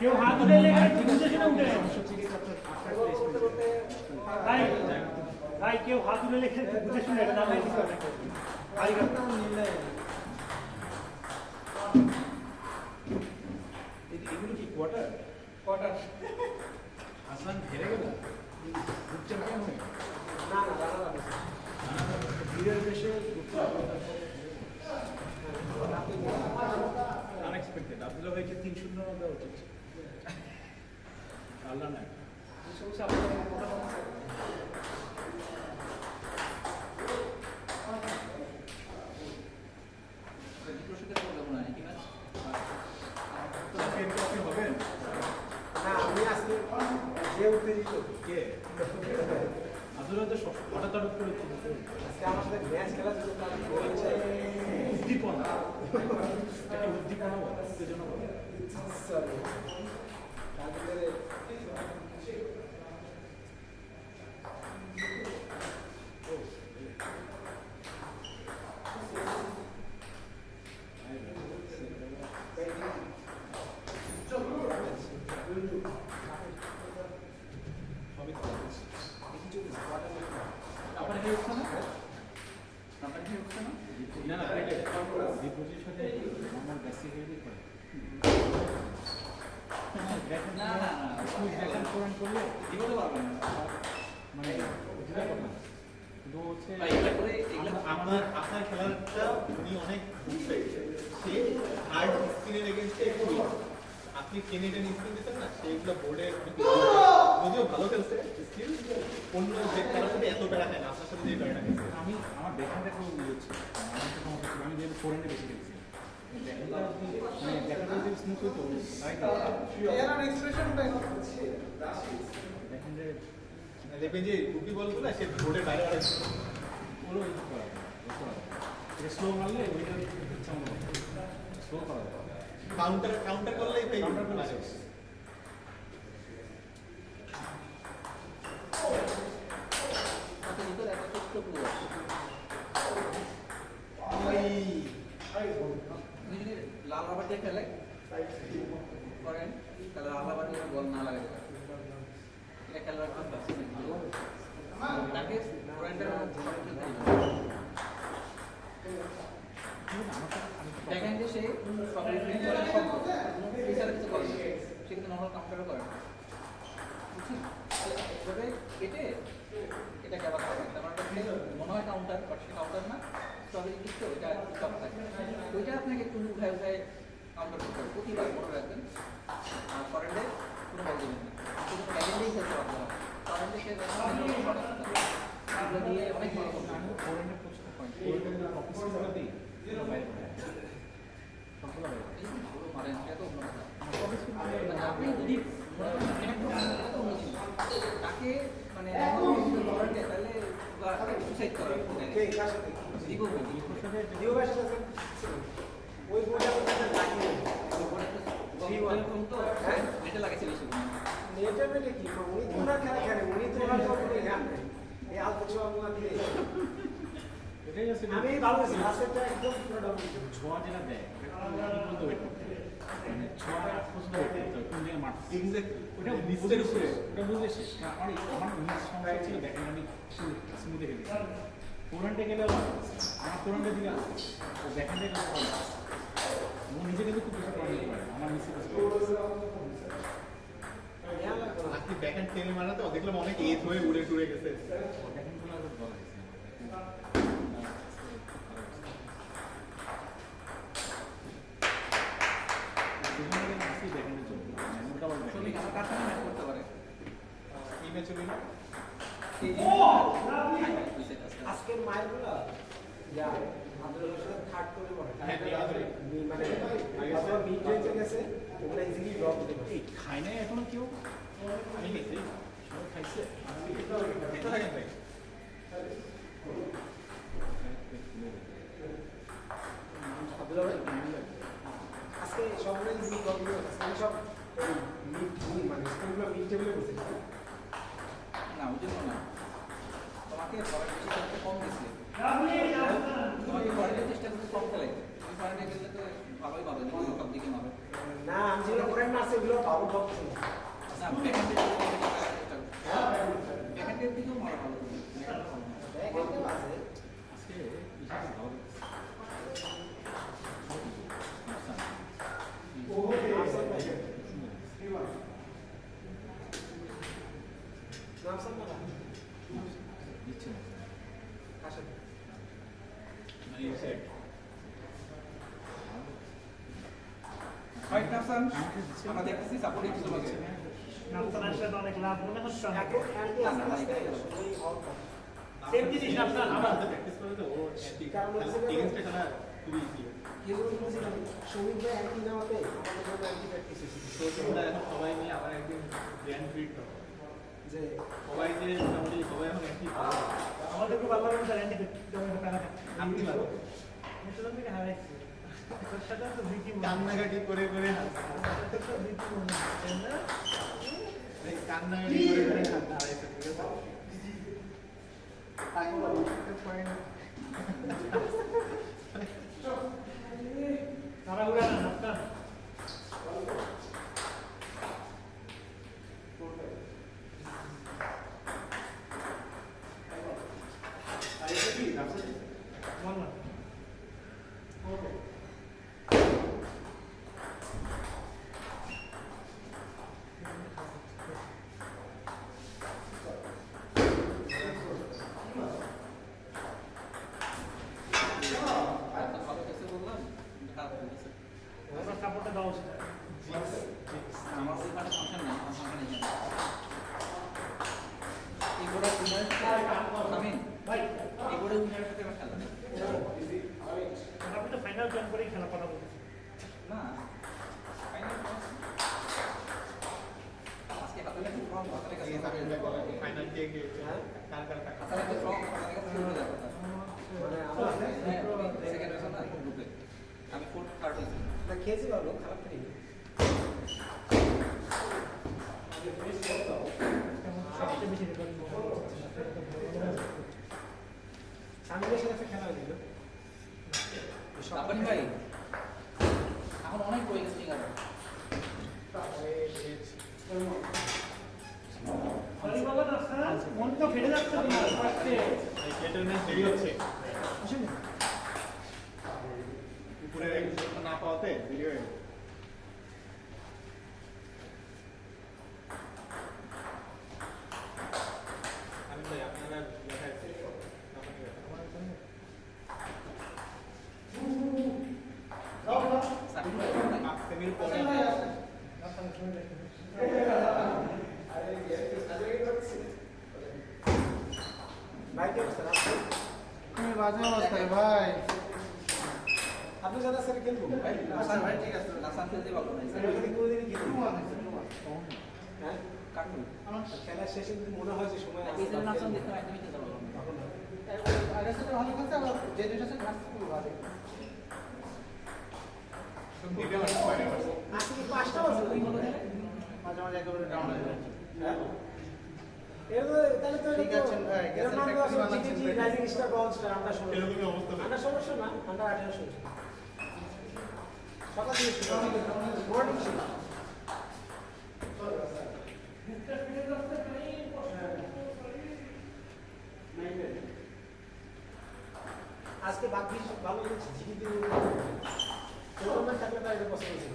কেউ হাত তুলে লেখা বুঝে শুনে উঠে ভাই ভাই কেউ হাত তুলে লেখা বুঝে শুনে এটা নামে দিতে হবে ভাই এগুলো কি কোয়ার্টার কোয়ার্টার হাসান হেরে গেল গ্রুপ চ্যাম্পিয়ন হয়ে না না দাদা বিয়ের দেশে আনএক্সপেক্টেড আব্দুল্লাহ ভাইকে 3-0 দেওয়া উচিত আল্লাহ নাই হবেন না আমি আজকে যে উত্তেজিত কে আব্দুল্লাহ তো হঠাৎ হঠাৎ করে আজকে আমার সাথে ম্যাচ খেলার জন্য তার উদ্দীপনা এটা উদ্দীপনা উত্তেজনা বলে সরি তারপরে না না বিপরীতের সাথে আমার বেসিক্যালি করে না না তুই দেখেন কোরআন করলে দিতে পারবেন না মানে এটা কথা কিন্তু হচ্ছে আপনার আপনার খেলাটা উনি অনেক বুঝতে সে হার্ড স্ক্রিনের এগেইনস্টে একটু আপনি কেনেডিয়ান স্ক্রিন দিতেন না সেইগুলো বোর্ডে যদিও ভালো খেলছে স্কিল অন্য যে খেলার সাথে এত বেড়া খায় না আপনার সাথে যে বেড়া খেলছে আমি আমার ব্যাকহ্যান্ডটা খুব ইয়ে হচ্ছে আমার তো সমস্যা ছিল আমি যেহেতু ফোরহ্যান্ডে বেশি খেলছি ব্যাকহ্যান্ডটা মানে ব্যাকহ্যান্ডটা যদি স্মুথ হতো তাই এর এক্সপ্রেশনটা ব্যাকহ্যান্ডে দেখবেন যে রুকি বলগুলো সে বোর্ডের বাইরে আড়াইছে ওগুলো করা এটা স্লো মারলে ওইটা ইচ্ছা মতো স্লো করা যায় কাউন্টার কাউন্টার করলেই পেয়ে কাউন্টার করলে শেষ লাল রাবার দিয়ে খেলে করেন তাহলে লাল রাবার দিয়ে বল না লাগে এটা খেলার তাকে দেখেন যে সে সব বিচারে কিছু করে সে কিন্তু নর্মাল কাউন্টারও করে বুঝছেন এভাবে কেটে এটাকে আবার করে তার মানে মনে হয় কাউন্টার বাট সে কাউন্টার না স্ট্রবেরি কিন্তু ওইটা সব থাকে ওইটা আপনাকে একটু উঠায় উঠায় কাউন্টার করতে হবে প্রতিবার মনে রাখবেন আর ফরেন্ডে কোনো বল দেবেন না শুধু ব্যাগেন্ডেই খেলতে পারতে হবে ফরেন্ডে সে এগুলো দিয়ে অনেক বড় করতে হবে ফোরহ্যান্ডের প্রশ্ন পয়েন্ট ফোরহ্যান্ডের অফিসগুলো দিই সেটা বাইরে করে সবগুলো বাইরে করে মারেন সেটা তো অন্য কথা অফিস আপনি যদি তাকে মানে ফরেন্ডে তাহলে সুসাইড করে কে কার সাথে দিব দিও ভাই সাথে ওই বোর্ডটা লাগিয়ে তো এটা লাগাইছে বেশি নেটে মেটে কি উনি তো না খেলা খেলে উনি তো আর কোনো জ্ঞান নেই এই আলতো ছোঁয়া দিয়ে এটাই হচ্ছে আমি ভালো আছি লাস্টেরটা একদম পুরো ডাউন ছোঁয়া যেটা দেয় বলতে ওয়েট করতে মানে ছোঁয়াটা পছন্দ ওয়েট করতে হবে কোন জায়গায় মারতে এক্স্যাক্ট ওটা বুঝতে উপরে ওটা বুঝতে শেষ আমার আমার উনিশ সমস্যা ছিল দেখেন আমি স্মুথে খেলেছি ফোরহ্যান্ডে গেলে আমার ফোরহ্যান্ডে দিকে আসছে ও ব্যাকহ্যান্ডে গেলে ও নিজে কিন্তু খুব বেশি প্রবলেম করে আমার মিসে আপনি ব্যাকহ্যান্ড টেনে মারাতে দেখলাম অনেক এজ হয়ে উড়ে টুড়ে গেছে ব্যাকহ্যান্ডগুলো আরো বলা হয়েছে শ্রমিক আমার কাছে ম্যাচ করতে পারে এই ম্যাচে উইন আজকের মাইলগুলো যা আমাদের সাথে থার্ড করে বলে হ্যাঁ মানে আগে মিড রেঞ্জে গেছে ওগুলো ইজিলি ড্রপ হতে পারে খায় না এখনো কেউ আমি খেয়েছি সবাই খাইছে এটা থাকেন ভাই আজকে সবগুলো ইজিলি ড্রপ আজকে সব মিড মানে স্কুলগুলো মিড টেবিলে বসে না ওই জন্য না তোমাকে ফরেন্ডে চেষ্টা কম দিচ্ছে তোমাকে ফরেন্ডে চেষ্টা করতে কম খেলাইতে ফরেন্ডে গেলে তো ভালোই পাবে, সব দিকে পাবে। না আমি যেগুলো করেন না আছে ওগুলো ভালো ভাবছি না। না, ব্যাকহ্যান্ডের দিকেও মারা ভালো হবে। ব্যাকহ্যান্ডেও আছে। আজকে হিসাবে ভালো দিচ্ছে না। মানে সেট হোয়াইট নাফসান আমরা দেখতেছি সাপোর্টিভ কিছু আছে। নাফসান আসলে তো অনেক লাভ মনে হচ্ছে আমার। এখন অ্যান্টি আস্তে আস্তে সবই হওয়ার কথা। সেম জিনিস নাফসান আবার প্র্যাকটিস করে তো ও কারণ হচ্ছে যে- এগেইনস্টে খেলা খুবই ইজি কেউ বলেছিলাম সমীর ভাই অ্যান্টি নেওয়াতে আমাদের জন্য অ্যান্টি প্র্যাকটিস হয়েছে। তো তোমরা এখন সবাই নিয়ে আবার একদিন গ্র্যান্ড ফিট করো যে সবাই যে মোটামুটি সবাই এখন একটি পারো আমাদেরকে ভালো লাগে স্যার অ্যান্টি জমিতে প্যারা আপনি পারো মিশন থেকে হারাইছি তোর সাথে তো বিকি কান্নাকাটি করে করে তো বিকি মনে হচ্ছে না কান্নাকাটি করে করে হারাইছে ঠিক আছে তারা উড়া না নাফসান মন না ভালো কিছু বললাম, খারাপ হয়ে গেছে। আমার সাপোর্টটা দাও উচিত আমার ওইখানে ফাংশন নেই, আমার ফাংশন নেই। এগুলো উইনার আমি ভাই এগুলো উইনারের সাথে আমার খেলা নেই। আপনি তো ফাইনাল জয়েন করেই খেলা কথা বলছেন না ফাইনাল আজকে হাতে লাগে ফর্ম হাতে লাগে ফাইনাল কে কে কার কার টাকা হাতে লাগে ফর্ম হাতে লাগে শুরু হয়ে যাবে। মানে আমার হ্যাঁ সেকেন্ড হয়েছে না গ্রুপে, আমি ফোর্থ থার্ড হয়েছি। না খেয়েছি ভালো খারাপ খেয়ে সবচেয়ে বেশি রেকর্ড সামনের সাথে খেলা হয়েছিল তারপরে ভাই এখন অনেক বই গেছে ঠিক আছে। সরি বাবা নাফসান মন তো ফেটে যাচ্ছে তোমার ফার্স্টে অ্যাটেন্ডেন্স দেরি হচ্ছে উপরে না পাওয়াতে দেরি হয়ে গেছে আমি ভাই আপনারা দেখাচ্ছি সেমির পরে ভাই কি অবস্থা খুবই বাজে অবস্থায় ভাই। আপনি যারা স্যার খেলবো ভাই নাসান ভাই ঠিক আছে, নাসান খেলতে পারবো না স্যার ওখানে কোনোদিনই খেলবো হ্যাঁ কাটুন খেলার শেষে যদি মনে হয় যে সময় এই যে নাসান দেখতে একদমই খেলতে পারবো না। তখন না। আগের সাথে ভালো খেলছে, আবার যে দুইটার সাথে হারছে খুবই ভালো। আজকে কি 5টা বাজে ওই হলো যে মাঝে মাঝে একেবারে ডাউন হয়ে যাচ্ছে। হ্যাঁ তাহলে তো ঠিক আছেন ভাই, গ্যাসের ফ্যাক্টরি বানাচ্ছেন ভাই। রাইজিং স্টার বাউন্সটা আমরা শুরু এরকমই অবস্থা ভাই। আমরা সমস্যা না আমরা 1800 সকাল থেকে শুরু মর্নিং শুরু আজকে বাকি ভালো হয়েছে জিডিপি টুর্নামেন্ট থাকলে তার এটা পছন্দ ছিল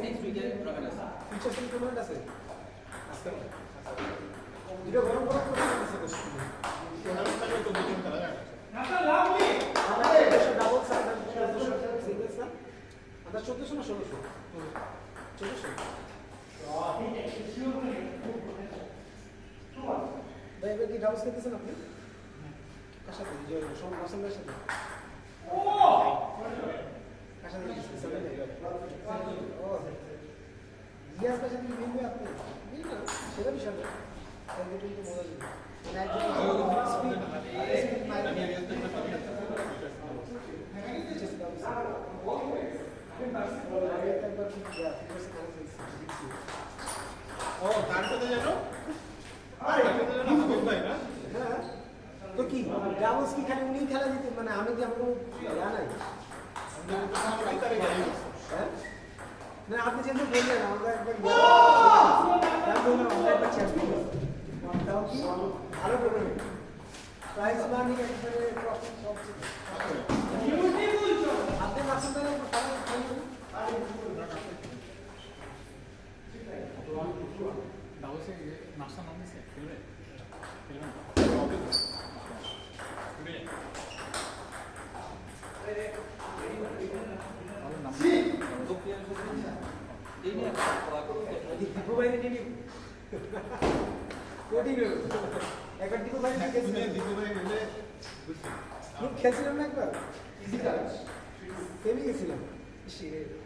নেক্সট উইকে টুর্নামেন্ট আছে। ফিউচার সিং টুর্নামেন্ট আছে আজকে দুটো গরম গরম করে দিচ্ছে টুর্নামেন্ট থাকলে তো দুজন খেলা যায় না। নাফসান লাভলি আমাদের ডাবল সাইড সিঙ্গেলস না আমরা 1400 না 1600 ভাই এবার কি ডাবলস খেলতেছেন আপনি কার সাথে যে সব মাসুমের সাথে কার সাথে খেলতেছেন ও ইয়াস ভাই সাথে মিলবে আপনি মিল না সেটা বিষয় না তাহলে কিন্তু মজা দিবে মানে একজন স্পিড আমি against the ও তার সাথে জানো ভাই না তো কি ডাবলস কি খালি উনি খেলা দিতে মানে আমি কি আমার কোনো ইয়া নাই আমার ভাই তারে গাড়ি করছে। হ্যাঁ না আপনি যেহেতু বললেন আমরা একবার আমরা একবার চ্যাম্পিয়ন তাও কি ভালো টুর্নামেন্ট প্রাইজ মানি একবারে ট্রফি সব আপনি মাসুম তাহলে ডাবলসে নাস্তা নাম দিছে খেলবে খেলবে না ভালো নাম এই নিয়ে একটা পড়া করতে দীপু ভাই নিয়ে নিব কোটি গেল একবার দীপু ভাই তুমি গেছিলেন দীপু ভাই গেলে বুঝছি। খুব খেলছিলাম না একবার ইজি কাজ কেমনি গেছিলাম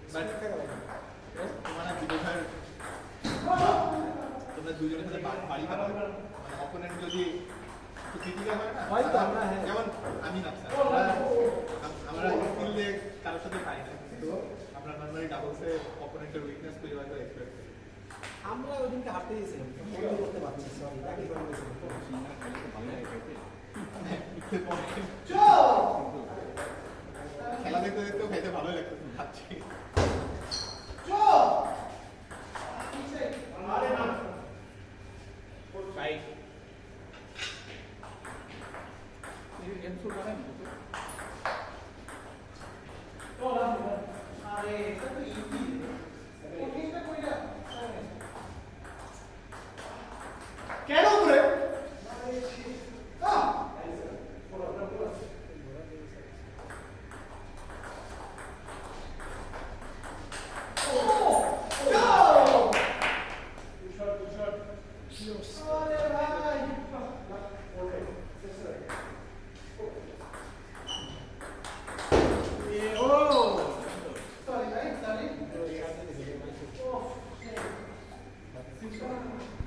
But- তোমার আর দীপু ভাইয়ের তোমরা দুজনের সাথে বাড়ি খাবো মানে অপোনেন্ট যদি একটু critical হয় না হয়তো আমরা, হ্যাঁ। যেমন আমি না স্যার আমরা স্কিল দিয়ে কারোর সাথে পাই না তো আমরা নর্মালি ডাবলসে অপোনেন্টের উইকনেস খুঁজে বার করে এক্সপেক্ট করি আমরা ওই দিনকে হাঁটতে গেছিলাম বন্ধ করতে পারছি সরি বাকি করে গেছিলাম সিঙ্গারা খাইলে তো ভালো লাগে খেতে খেলা দেখতে দেখতেও খাইতে ভালোই লাগতো খাচ্ছি